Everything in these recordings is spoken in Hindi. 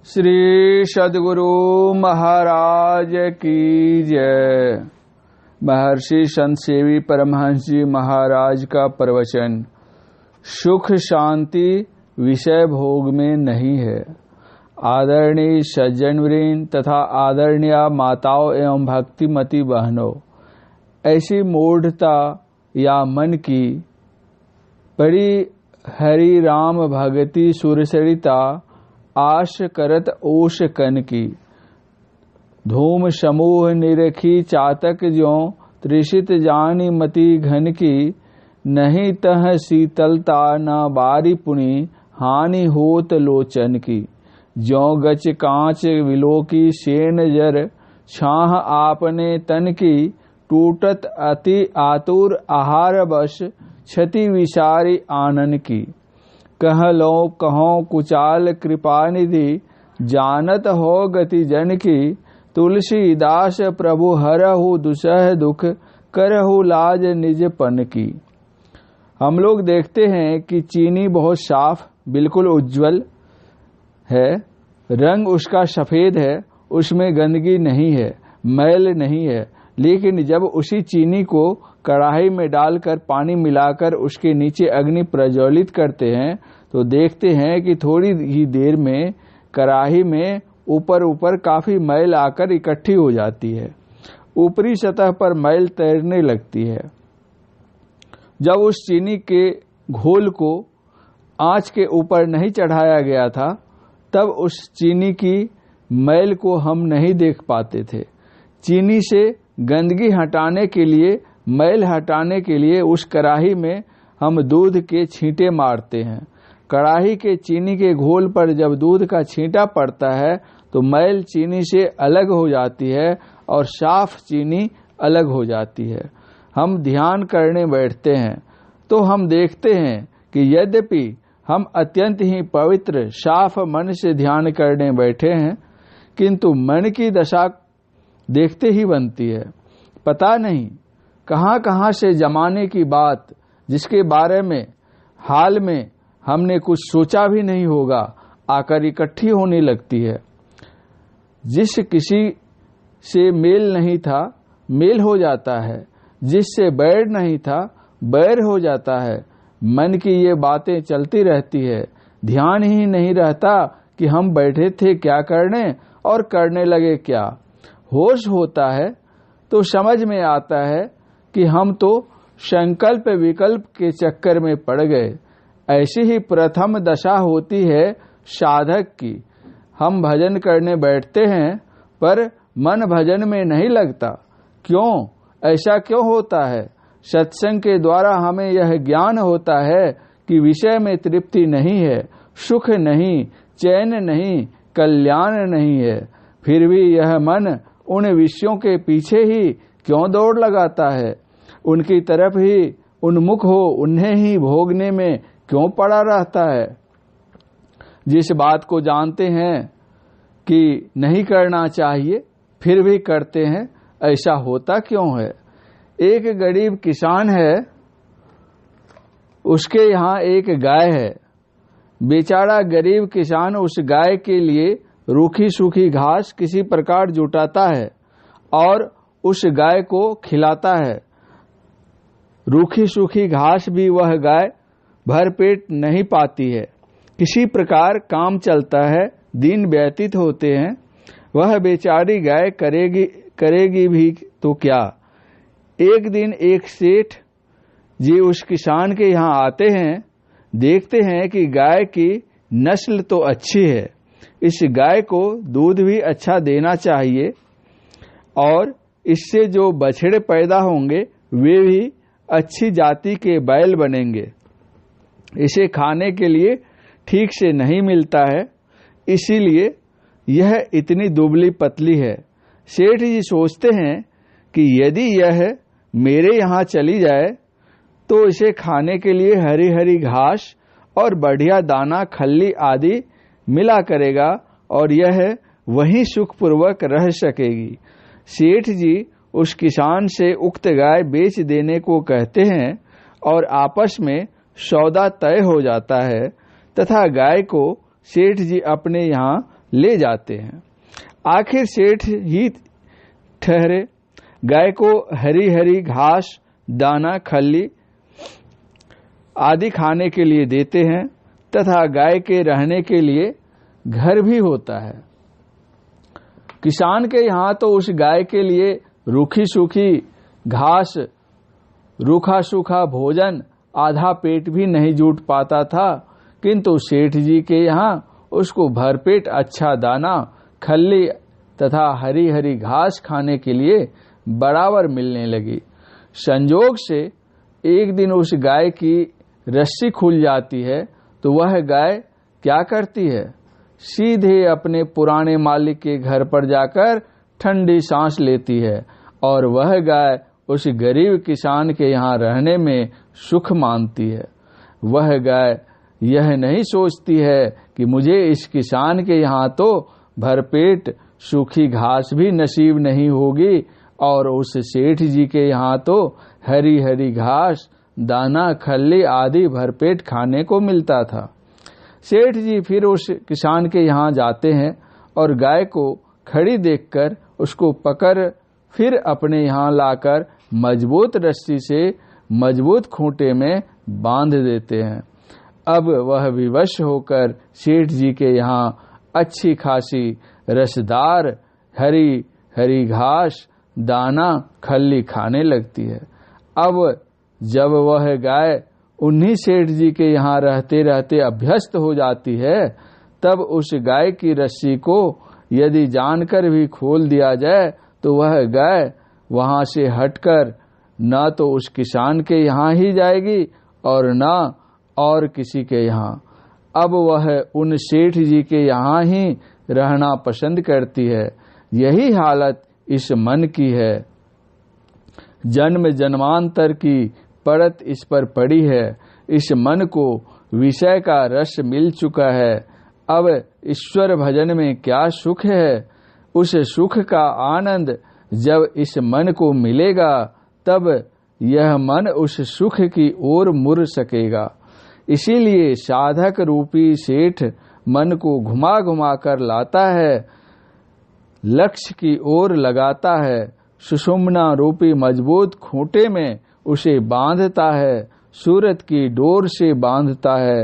श्री सद्गुरु महाराज की जय। महर्षि संत सेवी परमहंस जी महाराज का प्रवचन। सुख शांति विषय भोग में नहीं है। आदरणीय सज्जनवृंद तथा आदरणीय माताओं एवं भक्तिमती बहनों, ऐसी मूढ़ता या मन की बड़ी हरि राम भगति सुरसरिता आश करत ओष कन की। धूम समूह निरखी चातक ज्यों त्रिषित जानी मति घन की। नहीं तह शीतलता न बारी पुनि हानि होत लोचन की। ज्यों गच कांच विलोकी शेन जर छाह आपने तन की। टूटत अति आतुर आहार बश क्षति विचारी आनन की। कह लो कहो कुचाल कृपा निधि जानत हो गति जन की। तुलसीदास प्रभु हरहु दुसह दुख करहु लाज निज पन की। हम लोग देखते हैं कि चीनी बहुत साफ बिल्कुल उज्जवल है, रंग उसका सफेद है, उसमें गंदगी नहीं है, मैल नहीं है। लेकिन जब उसी चीनी को कढ़ाई में डालकर पानी मिलाकर उसके नीचे अग्नि प्रज्वलित करते हैं तो देखते हैं कि थोड़ी ही देर में कढ़ाई में ऊपर काफी मैल आकर इकट्ठी हो जाती है। ऊपरी सतह पर मैल तैरने लगती है। जब उस चीनी के घोल को आंच के ऊपर नहीं चढ़ाया गया था तब उस चीनी की मैल को हम नहीं देख पाते थे। चीनी से गंदगी हटाने के लिए, मैल हटाने के लिए उस कढ़ाई में हम दूध के छींटे मारते हैं। कढ़ाई के चीनी के घोल पर जब दूध का छींटा पड़ता है तो मैल चीनी से अलग हो जाती है और साफ चीनी अलग हो जाती है। हम ध्यान करने बैठते हैं तो हम देखते हैं कि यद्यपि हम अत्यंत ही पवित्र साफ मन से ध्यान करने बैठे हैं किंतु मन की दशा देखते ही बनती है। पता नहीं कहां से जमाने की बात जिसके बारे में हाल में हमने कुछ सोचा भी नहीं होगा आकर इकट्ठी होने लगती है। जिस किसी से मेल नहीं था मेल हो जाता है, जिससे बैर नहीं था बैर हो जाता है। मन की ये बातें चलती रहती है। ध्यान ही नहीं रहता कि हम बैठे थे क्या करने और करने लगे क्या। होश होता है तो समझ में आता है कि हम तो संकल्प विकल्प के चक्कर में पड़ गए। ऐसी ही प्रथम दशा होती है साधक की। हम भजन करने बैठते हैं पर मन भजन में नहीं लगता। क्यों? ऐसा क्यों होता है? सत्संग के द्वारा हमें यह ज्ञान होता है कि विषय में तृप्ति नहीं है, सुख नहीं, चैन नहीं, कल्याण नहीं है। फिर भी यह मन उन विषयों के पीछे ही क्यों दौड़ लगाता है? उनकी तरफ ही उन्मुख हो उन्हें ही भोगने में क्यों पड़ा रहता है? जिस बात को जानते हैं कि नहीं करना चाहिए फिर भी करते हैं, ऐसा होता क्यों है? एक गरीब किसान है, उसके यहाँ एक गाय है। बेचारा गरीब किसान उस गाय के लिए रूखी सूखी घास किसी प्रकार जुटाता है और उस गाय को खिलाता है। रूखी सूखी घास भी वह गाय भरपेट नहीं पाती है। किसी प्रकार काम चलता है, दिन व्यतीत होते हैं। वह बेचारी गाय करेगी भी तो क्या। एक दिन एक सेठ जी उस किसान के यहाँ आते हैं। देखते हैं कि गाय की नस्ल तो अच्छी है, इस गाय को दूध भी अच्छा देना चाहिए और इससे जो बछड़े पैदा होंगे वे भी अच्छी जाति के बैल बनेंगे। इसे खाने के लिए ठीक से नहीं मिलता है, इसीलिए यह इतनी दुबली पतली है। सेठ जी सोचते हैं कि यदि यह मेरे यहाँ चली जाए तो इसे खाने के लिए हरी हरी घास और बढ़िया दाना खल्ली आदि मिला करेगा और यह वहीं सुखपूर्वक रह सकेगी। सेठ जी उस किसान से उक्त गाय बेच देने को कहते हैं और आपस में सौदा तय हो जाता है तथा गाय को सेठ जी अपने यहाँ ले जाते हैं। आखिर सेठ ही ठहरे। गाय को हरी हरी घास, दाना, खल्ली आदि खाने के लिए देते हैं तथा गाय के रहने के लिए घर भी होता है। किसान के यहाँ तो उस गाय के लिए रूखी सूखी घास, रूखा सूखा भोजन, आधा पेट भी नहीं जुट पाता था, किंतु सेठ जी के यहाँ उसको भरपेट अच्छा दाना, खल्ली तथा हरी हरी घास खाने के लिए बराबर मिलने लगी। संजोग से एक दिन उस गाय की रस्सी खुल जाती है तो वह गाय क्या करती है, सीधे अपने पुराने मालिक के घर पर जाकर ठंडी सांस लेती है और वह गाय उस गरीब किसान के यहाँ रहने में सुख मानती है। वह गाय यह नहीं सोचती है कि मुझे इस किसान के यहाँ तो भरपेट सूखी घास भी नसीब नहीं होगी और उस सेठ जी के यहाँ तो हरी हरी घास, दाना, खल्ली आदि भरपेट खाने को मिलता था। सेठ जी फिर उस किसान के यहाँ जाते हैं और गाय को खड़ी देखकर उसको पकड़ फिर अपने यहाँ लाकर मजबूत रस्सी से मजबूत खूंटे में बांध देते हैं। अब वह विवश होकर सेठ जी के यहाँ अच्छी खासी रसदार हरी हरी घास, दाना, खल्ली खाने लगती है। अब जब वह गाय उन्हीं सेठ जी के यहाँ रहते रहते अभ्यस्त हो जाती है, तब उस गाय की रस्सी को यदि जानकर भी खोल दिया जाए तो वह गाय वहां से हटकर न तो उस किसान के यहाँ ही जाएगी और न और किसी के यहाँ। अब वह उन सेठ जी के यहाँ ही रहना पसंद करती है। यही हालत इस मन की है। जन्म जन्मांतर की परत इस पर पड़ी है। इस मन को विषय का रस मिल चुका है। अब ईश्वर भजन में क्या सुख है। उस सुख का आनंद जब इस मन को मिलेगा तब यह मन उस सुख की ओर मुड़ सकेगा। इसीलिए साधक रूपी सेठ मन को घुमा घुमा कर लाता है, लक्ष्य की ओर लगाता है, सुषुम्ना रूपी मजबूत खूंटे में उसे बांधता है, सूरत की डोर से बांधता है।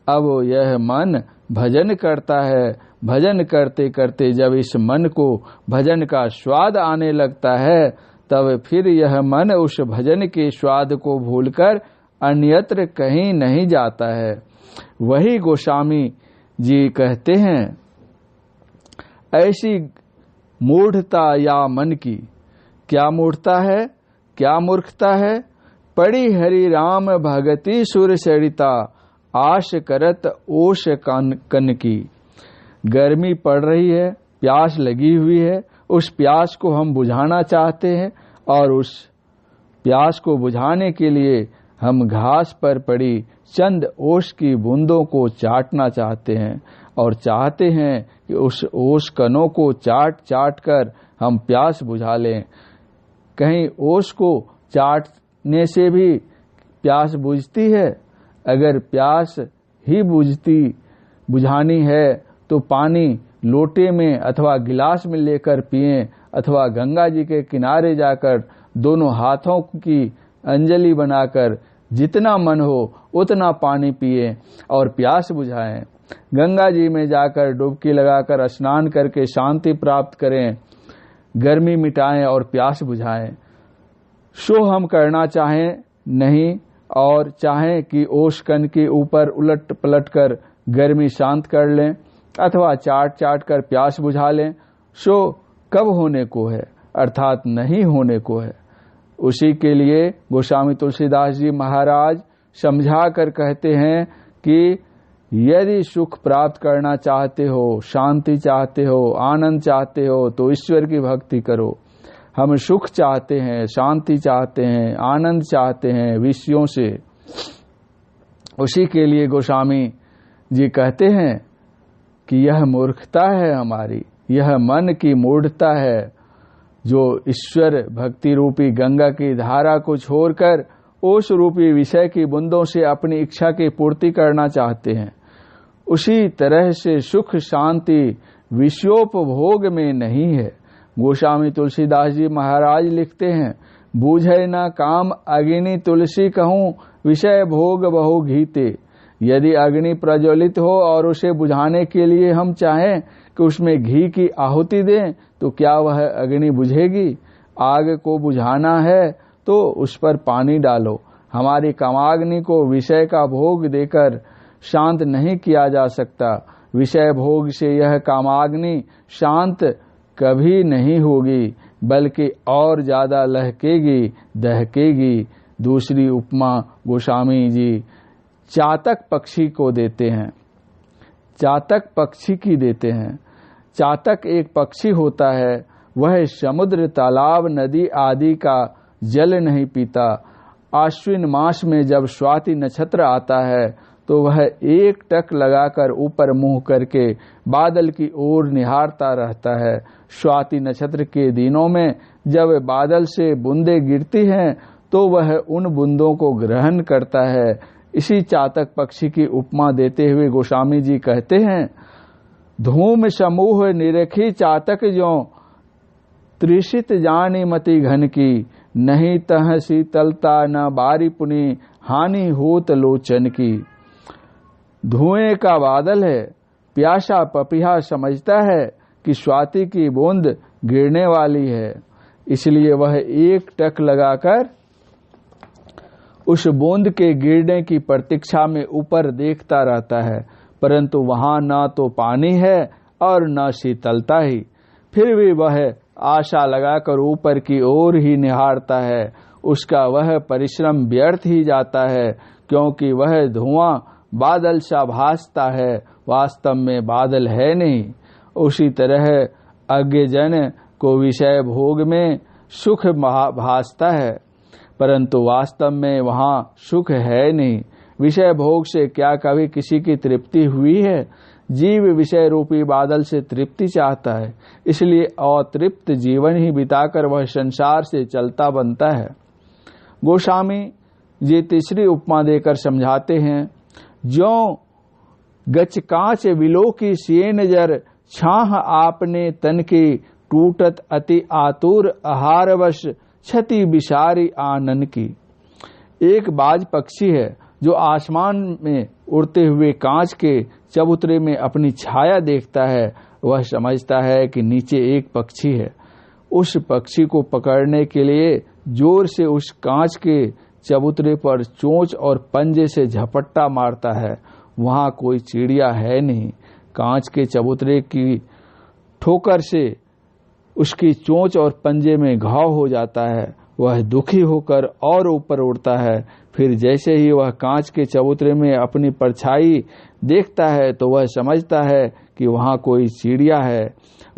अब यह मन भजन करता है। भजन करते करते जब इस मन को भजन का स्वाद आने लगता है तब फिर यह मन उस भजन के स्वाद को भूलकर अन्यत्र कहीं नहीं जाता है। वही गोस्वामी जी कहते हैं, ऐसी मूढ़ता या मन की। क्या मूढ़ता है, क्या मूर्खता है। पड़ी हरि राम भगति सुर सरिता, आश करत ओश कन की। गर्मी पड़ रही है, प्यास लगी हुई है, उस प्यास को हम बुझाना चाहते हैं और उस प्यास को बुझाने के लिए हम घास पर पड़ी चंद ओश की बूंदों को चाटना चाहते हैं और चाहते हैं कि उस ओश कनों को चाट चाट कर हम प्यास बुझा लें। कहीं ओश को चाटने से भी प्यास बुझती है? अगर प्यास ही बुझानी है तो पानी लोटे में अथवा गिलास में लेकर पिएं अथवा गंगा जी के किनारे जाकर दोनों हाथों की अंजलि बनाकर जितना मन हो उतना पानी पिएं और प्यास बुझाएं। गंगा जी में जाकर डुबकी लगाकर स्नान करके शांति प्राप्त करें, गर्मी मिटाएं और प्यास बुझाएं। सो हम करना चाहें नहीं और चाहें कि ओशकन के ऊपर उलट पलट कर गर्मी शांत कर लें अथवा चाट चाट कर प्यास बुझा लें, सो कब होने को है, अर्थात नहीं होने को है। उसी के लिए गोस्वामी तुलसीदास जी महाराज समझा कर कहते हैं कि यदि सुख प्राप्त करना चाहते हो, शांति चाहते हो, आनंद चाहते हो तो ईश्वर की भक्ति करो। हम सुख चाहते हैं, शांति चाहते हैं, आनंद चाहते हैं विषयों से। उसी के लिए गोस्वामी जी कहते हैं कि यह मूर्खता है हमारी, यह मन की मूढ़ता है जो ईश्वर भक्ति रूपी गंगा की धारा को छोड़कर ओश रूपी विषय की बूंदों से अपनी इच्छा की पूर्ति करना चाहते हैं। उसी तरह से सुख शांति विषयोपभोग में नहीं है। गोस्वामी तुलसीदास जी महाराज लिखते हैं, बूझे न काम अग्नि तुलसी कहूँ, विषय भोग बहु घीते। यदि अग्नि प्रज्वलित हो और उसे बुझाने के लिए हम चाहें कि उसमें घी की आहुति दें, तो क्या वह अग्नि बुझेगी? आग को बुझाना है तो उस पर पानी डालो। हमारी कामाग्नि को विषय का भोग देकर शांत नहीं किया जा सकता। विषय भोग से यह कामाग्नि शांत कभी नहीं होगी, बल्कि और ज्यादा लहकेगी, दहकेगी। दूसरी उपमा गोस्वामी जी चातक पक्षी को देते हैं, चातक पक्षी की देते हैं। चातक एक पक्षी होता है, वह समुद्र, तालाब, नदी आदि का जल नहीं पीता। आश्विन मास में जब स्वाति नक्षत्र आता है तो वह एक टक लगाकर ऊपर मुंह करके बादल की ओर निहारता रहता है। स्वाति नक्षत्र के दिनों में जब बादल से बूंदें गिरती हैं तो वह उन बूंदों को ग्रहण करता है। इसी चातक पक्षी की उपमा देते हुए गोस्वामी जी कहते हैं, धूम समूह निरखी चातक ज्यों, त्रिषित जानी मति घन की। नहीं तह शीतलता न बारी पुनि, हानि होत लोचन की। धुएं का बादल है, प्यासा पपिहा समझता है कि स्वाति की बूंद गिरने वाली है, इसलिए वह एक टक लगाकर उस बूंद के गिरने की प्रतीक्षा में ऊपर देखता रहता है, परंतु वहां न तो पानी है और न शीतलता ही। फिर भी वह आशा लगाकर ऊपर की ओर ही निहारता है। उसका वह परिश्रम व्यर्थ ही जाता है, क्योंकि वह धुआं बादल सा भासता है, वास्तव में बादल है नहीं। उसी तरह अज्ञजन को विषय भोग में सुख भासता है, परंतु वास्तव में वहां सुख है नहीं। विषय भोग से क्या कभी किसी की तृप्ति हुई है? जीव विषय रूपी बादल से तृप्ति चाहता है, इसलिए अतृप्त जीवन ही बिताकर वह संसार से चलता बनता है। गोस्वामी जी तीसरी उपमा देकर समझाते हैं, ज्यों गच कांच विलो की सियन जर, छाह आपने तन की टूटत अति आतुर, आहारवश क्षति विसारी आनन की। एक बाज पक्षी है जो आसमान में उड़ते हुए कांच के चबूतरे में अपनी छाया देखता है। वह समझता है कि नीचे एक पक्षी है। उस पक्षी को पकड़ने के लिए जोर से उस कांच के चबूतरे पर चोंच और पंजे से झपट्टा मारता है। वहां कोई चिड़िया है नहीं। कांच के चबूतरे की ठोकर से उसकी चोंच और पंजे में घाव हो जाता है। वह दुखी होकर और ऊपर उड़ता है। फिर जैसे ही वह कांच के चबूतरे में अपनी परछाई देखता है तो वह समझता है कि वहां कोई चिड़िया है।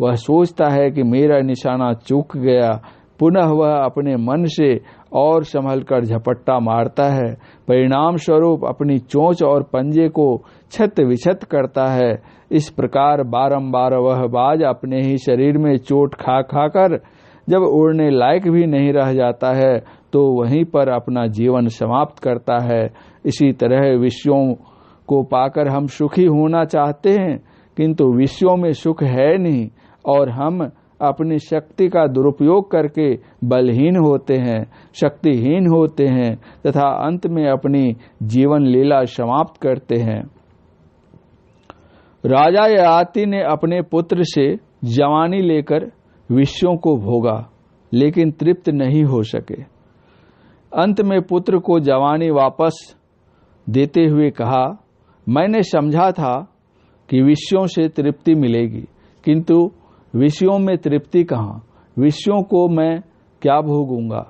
वह सोचता है कि मेरा निशाना चूक गया। पुनः वह अपने मन से और संभलकर झपट्टा मारता है। परिणाम स्वरूप अपनी चोंच और पंजे को छत विछत करता है। इस प्रकार बारंबार वह बाज अपने ही शरीर में चोट खा खाकर जब उड़ने लायक भी नहीं रह जाता है तो वहीं पर अपना जीवन समाप्त करता है। इसी तरह विषयों को पाकर हम सुखी होना चाहते हैं, किंतु विषयों में सुख है नहीं और हम अपनी शक्ति का दुरुपयोग करके बलहीन होते हैं, शक्तिहीन होते हैं तथा अंत में अपनी जीवन लीला समाप्त करते हैं। राजा ययाति ने अपने पुत्र से जवानी लेकर विषयों को भोगा, लेकिन तृप्त नहीं हो सके। अंत में पुत्र को जवानी वापस देते हुए कहा, मैंने समझा था कि विषयों से तृप्ति मिलेगी, किंतु विषयों में तृप्ति कहाँ? विषयों को मैं क्या भोगूंगा?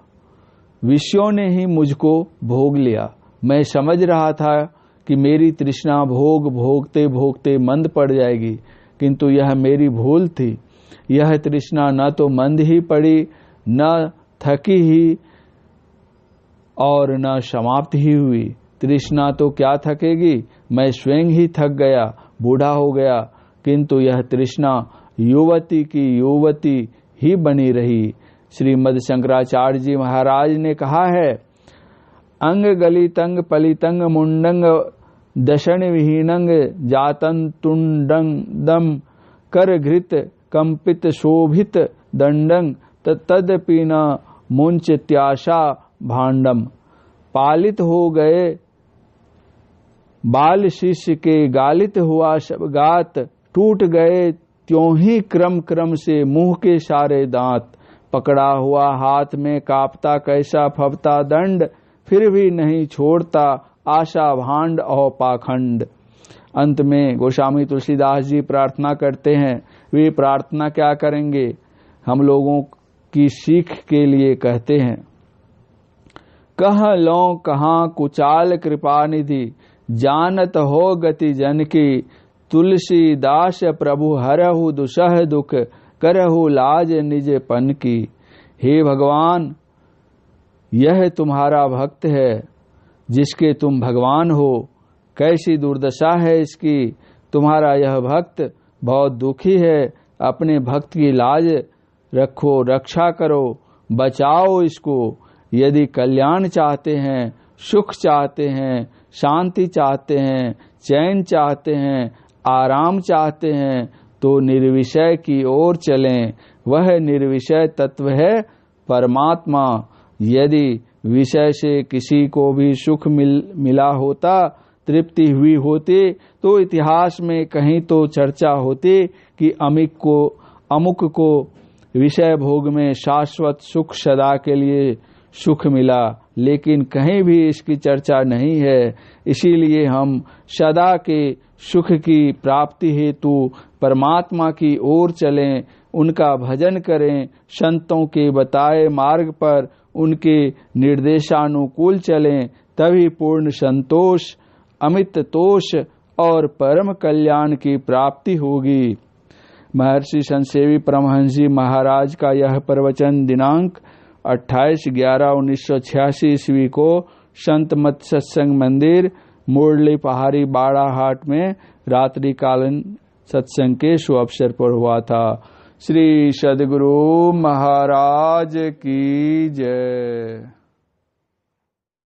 विषयों ने ही मुझको भोग लिया। मैं समझ रहा था कि मेरी तृष्णा भोग भोगते भोगते मंद पड़ जाएगी, किंतु यह मेरी भूल थी। यह तृष्णा न तो मंद ही पड़ी, न थकी ही और न समाप्त ही हुई। तृष्णा तो क्या थकेगी, मैं स्वयं ही थक गया, बूढ़ा हो गया, किंतु यह तृष्णा युवती की युवती ही बनी रही। श्रीमद शंकराचार्य जी महाराज ने कहा है, अंग गलितंग पलितंग मुंडंग दशण विहीनंग जातन तुंडंग दम कर घृत कंपित शोभित दंडं तदपि न मुंचत्याशा भांडम। पालित हो गए बाल शिष्य के गालित हुआ शबगात, टूट गए त्यों ही क्रम क्रम से मुंह के सारे दांत। पकड़ा हुआ हाथ में कांपता कैसा फबता दंड, फिर भी नहीं छोड़ता आशा भांड और पाखंड। अंत में गोस्वामी तुलसीदास जी प्रार्थना करते हैं। वे प्रार्थना क्या करेंगे, हम लोगों की सीख के लिए कहते हैं। कह लो कहाँ कुचाल कृपा निधि, जानत हो गति जन की। तुलसीदास प्रभु हरहु दुसह दुख, करहु लाज निज पन की। हे भगवान, यह तुम्हारा भक्त है जिसके तुम भगवान हो, कैसी दुर्दशा है इसकी। तुम्हारा यह भक्त बहुत दुखी है, अपने भक्त की लाज रखो, रक्षा करो, बचाओ इसको। यदि कल्याण चाहते हैं, सुख चाहते हैं, शांति चाहते हैं, चैन चाहते हैं, आराम चाहते हैं, तो निर्विषय की ओर चलें। वह निर्विषय तत्व है परमात्मा। यदि विषय से किसी को भी सुख मिला होता, तृप्ति हुई होती, तो इतिहास में कहीं तो चर्चा होती कि अमुक को विषय भोग में शाश्वत सुख सदा के लिए सुख मिला, लेकिन कहीं भी इसकी चर्चा नहीं है। इसीलिए हम सदा के सुख की प्राप्ति हेतु परमात्मा की ओर चलें, उनका भजन करें, संतों के बताए मार्ग पर उनके निर्देशानुकूल चलें, तभी पूर्ण संतोष, अमित तोष और परम कल्याण की प्राप्ति होगी। महर्षि संतसेवी परमहंस जी महाराज का यह प्रवचन दिनांक 28/11/1986 ईस्वी को संत मत सत्संग मंदिर मुरली पहाड़ी बाड़ा हाट में रात्रिकालीन सत्संग के शुभ अवसर पर हुआ था। श्री सद्गुरु महाराज की जय।